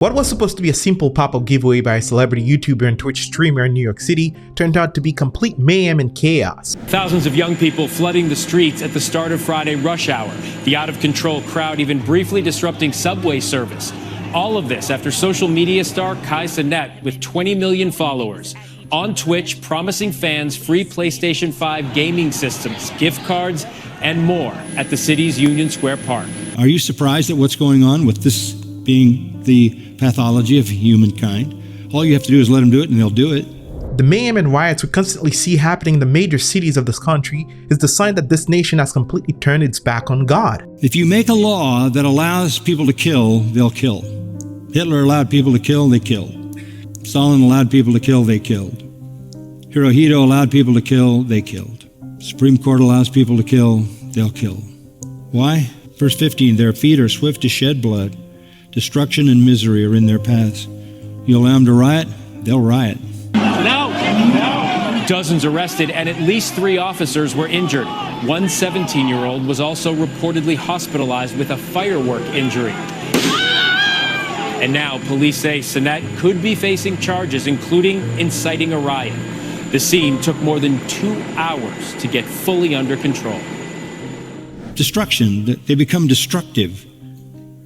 What was supposed to be a simple pop-up giveaway by a celebrity YouTuber and Twitch streamer in New York City turned out to be complete mayhem and chaos. Thousands of young people flooding the streets at the start of Friday rush hour. The out-of-control crowd even briefly disrupting subway service. All of this after social media star Kai Cenat, with 20 million followers, on Twitch promising fans free PlayStation 5 gaming systems, gift cards, and more at the city's Union Square Park. Are you surprised at what's going on with this being the pathology of humankind? All you have to do is let them do it and they'll do it. The mayhem and riots we constantly see happening in the major cities of this country is the sign that this nation has completely turned its back on God. If you make a law that allows people to kill, they'll kill. Hitler allowed people to kill, they killed. Stalin allowed people to kill, they killed. Hirohito allowed people to kill, they killed. Supreme Court allows people to kill, they'll kill. Why? Verse 15, their feet are swift to shed blood. Destruction and misery are in their paths. You allow them to riot, they'll riot. No. Dozens arrested and at least 3 officers were injured. One 17-year-old was also reportedly hospitalized with a firework injury. And now police say Cenat could be facing charges, including inciting a riot. The scene took more than 2 hours to get fully under control. Destruction, they become destructive.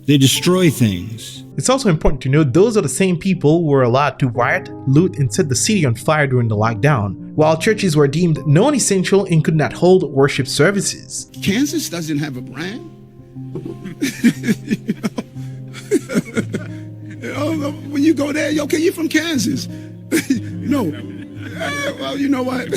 They destroy things. It's also important to note those are the same people who were allowed to riot, loot, and set the city on fire during the lockdown, while churches were deemed non-essential and could not hold worship services. Kansas doesn't have a brand. When you go there, okay, you're from Kansas. No. Well, you know what?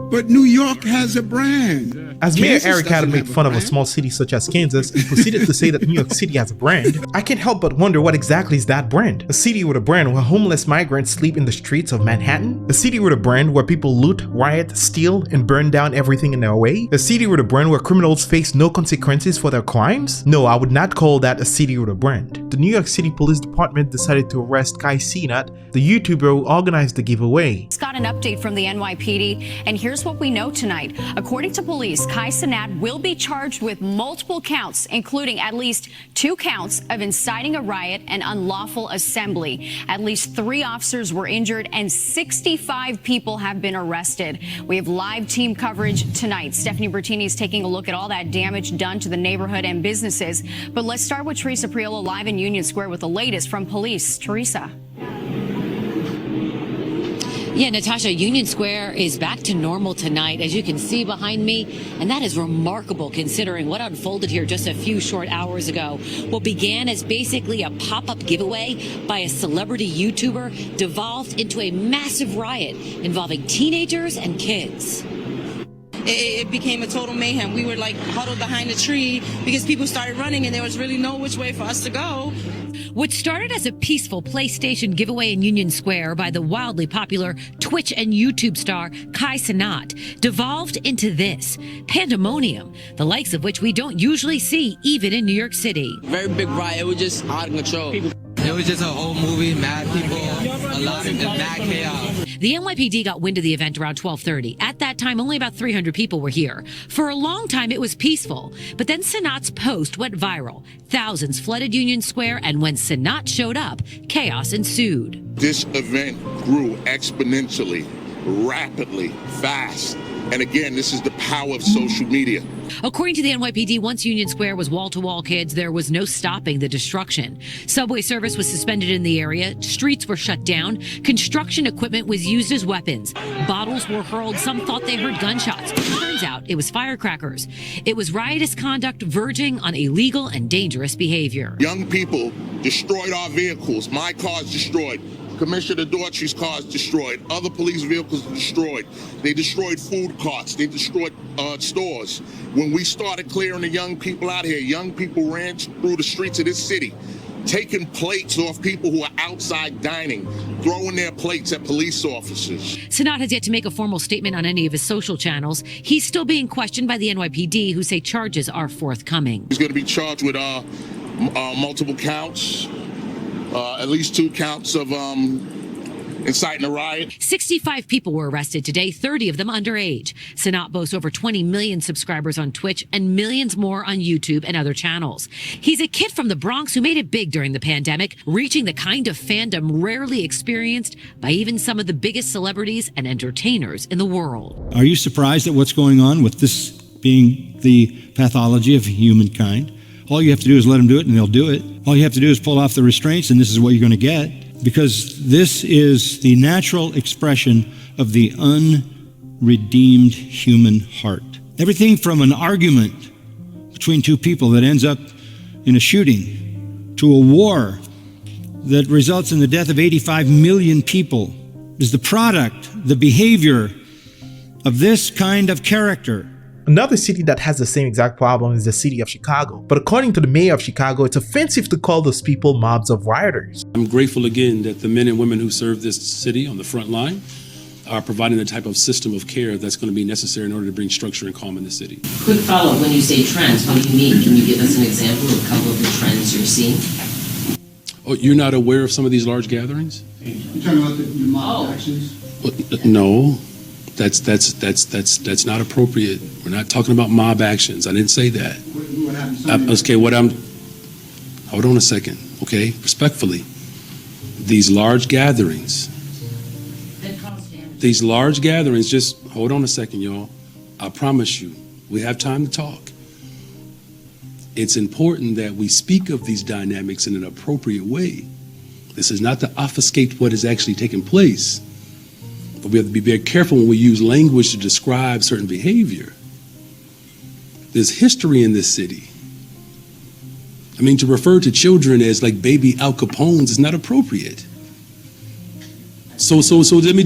But New York has a brand. As Mayor Eric had made fun of a small city such as Kansas, he proceeded to say that New York City has a brand. I can't help but wonder what exactly is that brand? A city with a brand where homeless migrants sleep in the streets of Manhattan? A city with a brand where people loot, riot, steal, and burn down everything in their way? A city with a brand where criminals face no consequences for their crimes? No, I would not call that a city with a brand. The New York City Police Department decided to arrest Kai Cenat, the YouTuber who organized the giveaway. It's got an update from the NYPD, and here's what we know tonight. According to police, Kai Cenat will be charged with multiple counts, including at least 2 counts of inciting a riot and unlawful assembly. At least 3 officers were injured and 65 people have been arrested. We have live team coverage tonight. Stephanie Bertini is taking a look at all that damage done to the neighborhood and businesses. But let's start with Teresa Priolo live in Union Square with the latest from police. Teresa. Yeah, Natasha, Union Square is back to normal tonight, as you can see behind me, and that is remarkable considering what unfolded here just a few short hours ago. What began as basically a pop-up giveaway by a celebrity YouTuber devolved into a massive riot involving teenagers and kids. It became a total mayhem. We were like huddled behind a tree because people started running and there was really no which way for us to go. What started as a peaceful PlayStation giveaway in Union Square by the wildly popular Twitch and YouTube star Kai Cenat devolved into this pandemonium, the likes of which we don't usually see even in New York City. Very big riot. It was just out of control. It was just a whole movie, mad people, a lot of mad chaos. The NYPD got wind of the event around 12:30. At that time, only about 300 people were here. For a long time, it was peaceful. But then Cenat's post went viral. Thousands flooded Union Square, and when Cenat showed up, chaos ensued. This event grew exponentially, rapidly, fast. And again, this is the power of social media. According to the NYPD, once Union Square was wall-to-wall kids, there was no stopping the destruction. Subway service was suspended in the area, streets were shut down, construction equipment was used as weapons, bottles were hurled, some thought they heard gunshots. Turns out it was firecrackers. It was riotous conduct verging on illegal and dangerous behavior. Young people destroyed our vehicles. My car's destroyed. Commissioner Daughtry's car is destroyed. Other police vehicles are destroyed. They destroyed food carts. They destroyed stores. When we started clearing the young people out here, young people ran through the streets of this city, taking plates off people who are outside dining, throwing their plates at police officers. Cenat has yet to make a formal statement on any of his social channels. He's still being questioned by the NYPD, who say charges are forthcoming. He's going to be charged with multiple counts. At least 2 counts of inciting a riot. 65 people were arrested today, 30 of them underage. Cenat boasts over 20 million subscribers on Twitch and millions more on YouTube and other channels. He's a kid from the Bronx who made it big during the pandemic, reaching the kind of fandom rarely experienced by even some of the biggest celebrities and entertainers in the world. Are you surprised at what's going on with this being the pathology of humankind? All you have to do is let them do it and they'll do it. All you have to do is pull off the restraints and this is what you're going to get. Because this is the natural expression of the unredeemed human heart. Everything from an argument between two people that ends up in a shooting to a war that results in the death of 85 million people is the product, the behavior of this kind of character. Another city that has the same exact problem is the city of Chicago. But according to the mayor of Chicago, it's offensive to call those people mobs of rioters. I'm grateful again that the men and women who serve this city on the front line are providing the type of system of care that's going to be necessary in order to bring structure and calm in the city. Quick follow-up, when you say trends, what do you mean? Can you give us an example of a couple of the trends you're seeing? Oh, you're not aware of some of these large gatherings? You're talking about the mob actions? No. That's not appropriate. We're not talking about mob actions. I didn't say that. What happened? Okay, hold on a second, okay? Respectfully. These large gatherings, just hold on a second, y'all. I promise you, we have time to talk. It's important that we speak of these dynamics in an appropriate way. This is not to obfuscate what is actually taking place. But we have to be very careful when we use language to describe certain behavior. There's history in this city. I mean, to refer to children as like baby Al Capones is not appropriate. So let me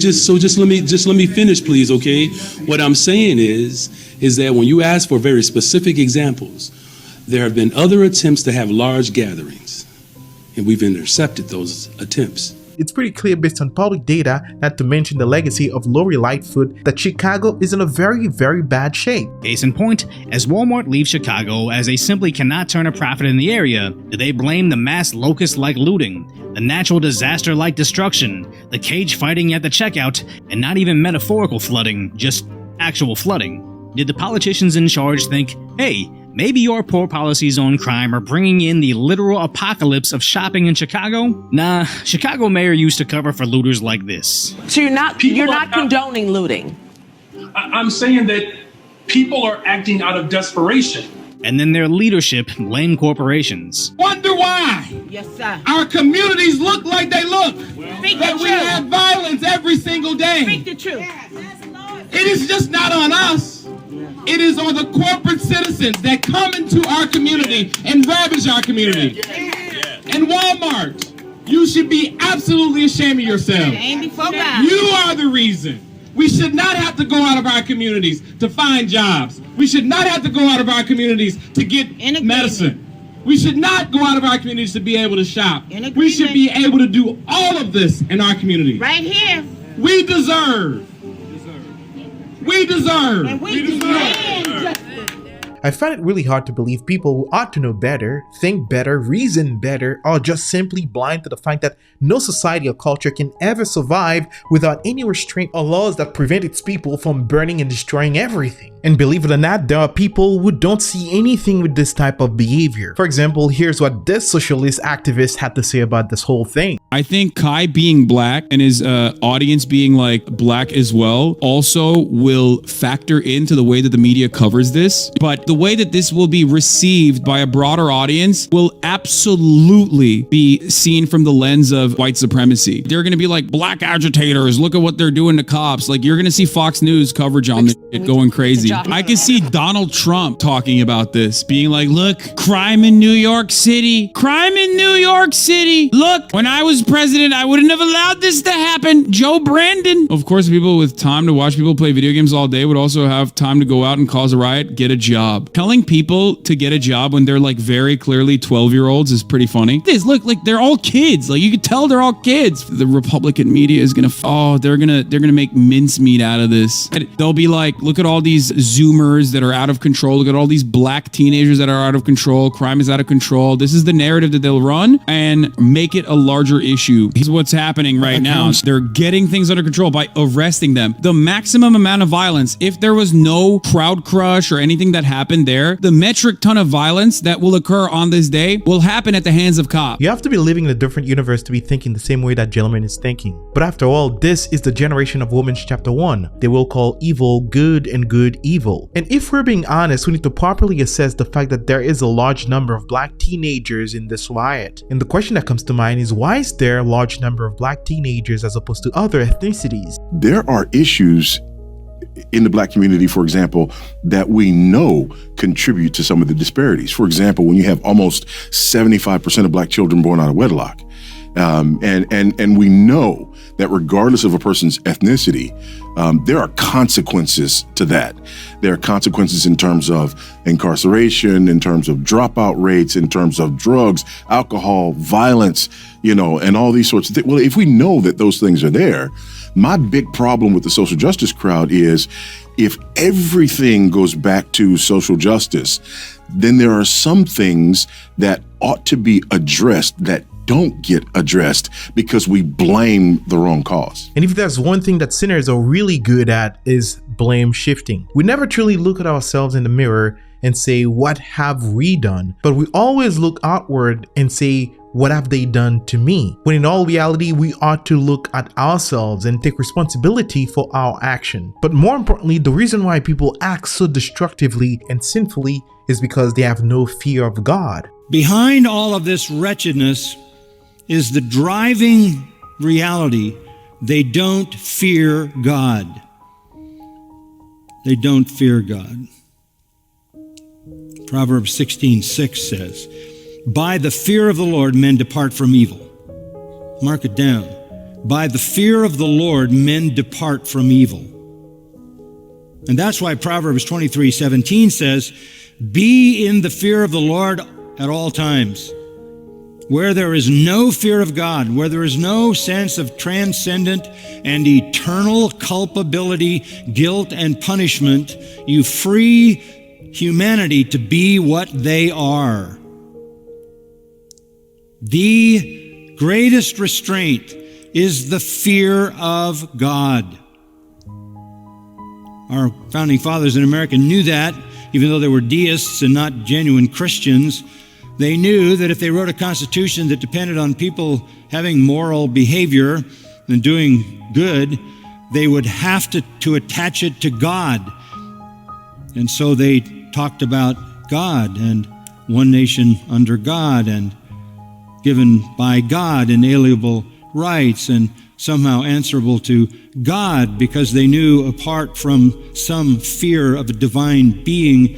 finish, please, okay? What I'm saying is that when you ask for very specific examples, there have been other attempts to have large gatherings, and we've intercepted those attempts. It's pretty clear based on public data, not to mention the legacy of Lori Lightfoot, that Chicago is in a very, very bad shape. Case in point, as Walmart leaves Chicago as they simply cannot turn a profit in the area, do they blame the mass locust-like looting, the natural disaster-like destruction, the cage fighting at the checkout, and not even metaphorical flooding, just actual flooding? Did the politicians in charge think, hey, maybe your poor policies on crime are bringing in the literal apocalypse of shopping in Chicago? Nah, Chicago mayor used to cover for looters like this. So you're not condoning looting? I'm saying that people are acting out of desperation. And then their leadership blame corporations. Wonder why? Yes, sir. Our communities look like they look. That we have violence every single day. Speak the truth. It is just not on us. It is on the corporate citizens that come into our community and ravage our community. And Walmart, you should be absolutely ashamed of yourself. You are the reason. We should not have to go out of our communities to find jobs. We should not have to go out of our communities to get medicine. We should not go out of our communities to be able to shop. We should be able to do all of this in our community. Right here. We deserve. And we deserve. I find it really hard to believe people who ought to know better, think better, reason better, are just simply blind to the fact that no society or culture can ever survive without any restraint or laws that prevent its people from burning and destroying everything. And believe it or not, there are people who don't see anything with this type of behavior. For example, here's what this socialist activist had to say about this whole thing. I think Kai being black and his audience being like black as well also will factor into the way that the media covers this. But the way that this will be received by a broader audience will absolutely be seen from the lens of white supremacy. They're going to be like, black agitators, look at what they're doing to cops. Like, you're going to see Fox News coverage on this shit going crazy. I can see Donald Trump talking about this, being like, look, crime in New York City. Crime in New York City. Look, when I was president, I wouldn't have allowed this to happen. Joe Brandon. Of course, people with time to watch people play video games all day would also have time to go out and cause a riot, get a job. Telling people to get a job when they're like very clearly 12-year-olds is pretty funny. This, look, like they're all kids. Like, you can tell they're all kids. The Republican media is gonna, they're gonna make mincemeat out of this. They'll be like, look at all these Zoomers that are out of control. Look at all these black teenagers that are out of control. Crime is out of control. This is the narrative that they'll run and make it a larger issue. Here's what's happening right now. They're getting things under control by arresting them. The maximum amount of violence, if there was no crowd crush or anything that happened there, the metric ton of violence that will occur on this day will happen at the hands of cops. You have to be living in a different universe to be thinking the same way that gentleman is thinking. But after all, this is the generation of Romans chapter 1. They will call evil good and good evil. And if we're being honest, we need to properly assess the fact that there is a large number of black teenagers in this riot. And the question that comes to mind is, why is there a large number of black teenagers as opposed to other ethnicities? There are issues in the black community, for example, that we know contribute to some of the disparities. For example, when you have almost 75% of black children born out of wedlock, and we know that regardless of a person's ethnicity, there are consequences to that. There are consequences in terms of incarceration, in terms of dropout rates, in terms of drugs, alcohol, violence, and all these sorts of things. Well, if we know that those things are there, my big problem with the social justice crowd is if everything goes back to social justice, then there are some things that ought to be addressed that don't get addressed because we blame the wrong cause. And if there's one thing that sinners are really good at, is blame shifting. We never truly look at ourselves in the mirror and say, what have we done? But we always look outward and say, what have they done to me? When in all reality, we ought to look at ourselves and take responsibility for our action. But more importantly, the reason why people act so destructively and sinfully is because they have no fear of God. Behind all of this wretchedness is the driving reality: they don't fear God. They don't fear God. Proverbs 16:6 says, by the fear of the Lord, men depart from evil. Mark it down. By the fear of the Lord, men depart from evil. And that's why Proverbs 23:17 says, be in the fear of the Lord at all times. Where there is no fear of God, where there is no sense of transcendent and eternal culpability, guilt, and punishment, you free humanity to be what they are. The greatest restraint is the fear of God. Our founding fathers in America knew that, even though they were deists and not genuine Christians. They knew that if they wrote a constitution that depended on people having moral behavior and doing good, they would have to attach it to God. And so they talked about God and one nation under God and given by God inalienable rights and somehow answerable to God, because they knew apart from some fear of a divine being,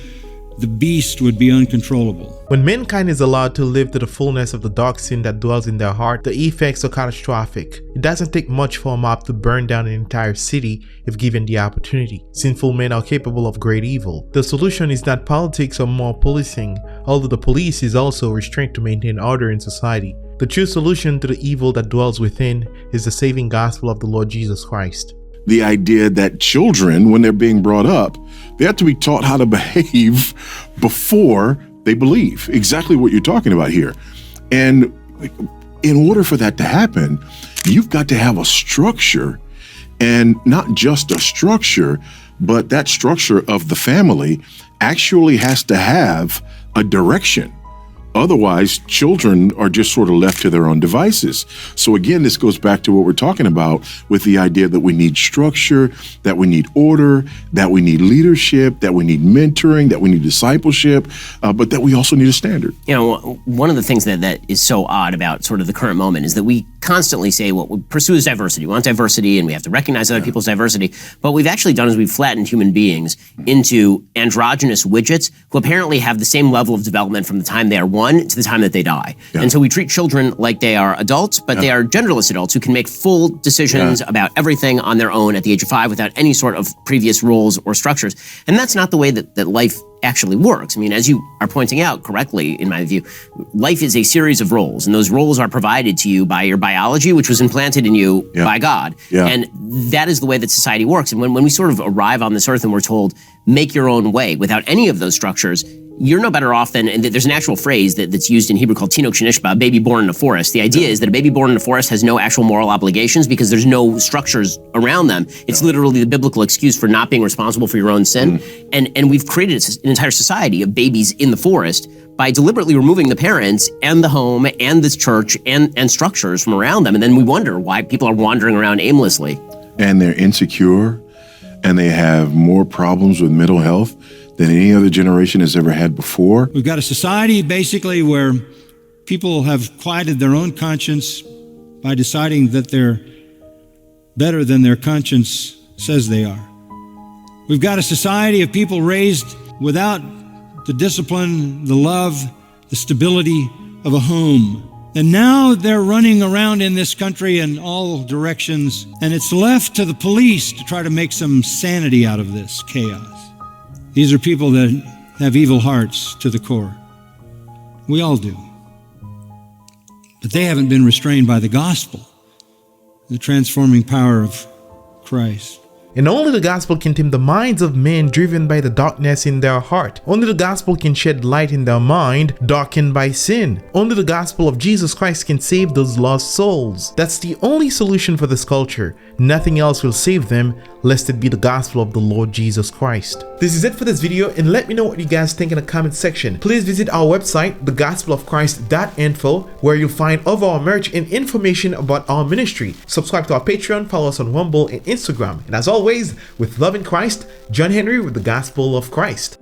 the beast would be uncontrollable. When mankind is allowed to live to the fullness of the dark sin that dwells in their heart, the effects are catastrophic. It doesn't take much for a mob to burn down an entire city if given the opportunity. Sinful men are capable of great evil. The solution is not politics or more policing, although the police is also restrained to maintain order in society. The true solution to the evil that dwells within is the saving gospel of the Lord Jesus Christ. The idea that children, when they're being brought up, they have to be taught how to behave before they believe. Exactly what you're talking about here. And in order for that to happen, you've got to have a structure, and not just a structure, but that structure of the family actually has to have a direction. Otherwise, children are just sort of left to their own devices. So again, this goes back to what we're talking about with the idea that we need structure, that we need order, that we need leadership, that we need mentoring, that we need discipleship, but that we also need a standard. You know, one of the things that is so odd about sort of the current moment is that we constantly say what we pursue is diversity. We want diversity and we have to recognize other people's diversity. But what we've actually done is we've flattened human beings into androgynous widgets who apparently have the same level of development from the time they are one to the time that they die. And so we treat children like they are adults, but they are genderless adults who can make full decisions about everything on their own at the age of 5 without any sort of previous rules or structures. And that's not the way that life actually works. I mean, as you are pointing out correctly, in my view, life is a series of roles, and those roles are provided to you by your biology, which was implanted in you by God. And that is the way that society works. And when we sort of arrive on this earth and we're told, make your own way without any of those structures, you're no better off than, and there's an actual phrase that's used in Hebrew called tinok shenishba, a baby born in a forest. The idea is that a baby born in a forest has no actual moral obligations because there's no structures around them. It's literally the biblical excuse for not being responsible for your own sin. And we've created an entire society of babies in the forest by deliberately removing the parents and the home and this church and structures from around them. And then we wonder why people are wandering around aimlessly. And they're insecure, and they have more problems with mental health than any other generation has ever had before. We've got a society basically where people have quieted their own conscience by deciding that they're better than their conscience says they are. We've got a society of people raised without the discipline, the love, the stability of a home. And now they're running around in this country in all directions, and it's left to the police to try to make some sanity out of this chaos. These are people that have evil hearts to the core. We all do. But they haven't been restrained by the gospel, the transforming power of Christ. And only the gospel can tame the minds of men driven by the darkness in their heart. Only the gospel can shed light in their mind, darkened by sin. Only the gospel of Jesus Christ can save those lost souls. That's the only solution for this culture. Nothing else will save them, lest it be the gospel of the Lord Jesus Christ. This is it for this video, and let me know what you guys think in the comment section. Please visit our website, thegospelofchrist.info, where you'll find all of our merch and information about our ministry. Subscribe to our Patreon, follow us on Rumble and Instagram. And as always, with love in Christ, John Henry with the Gospel of Christ.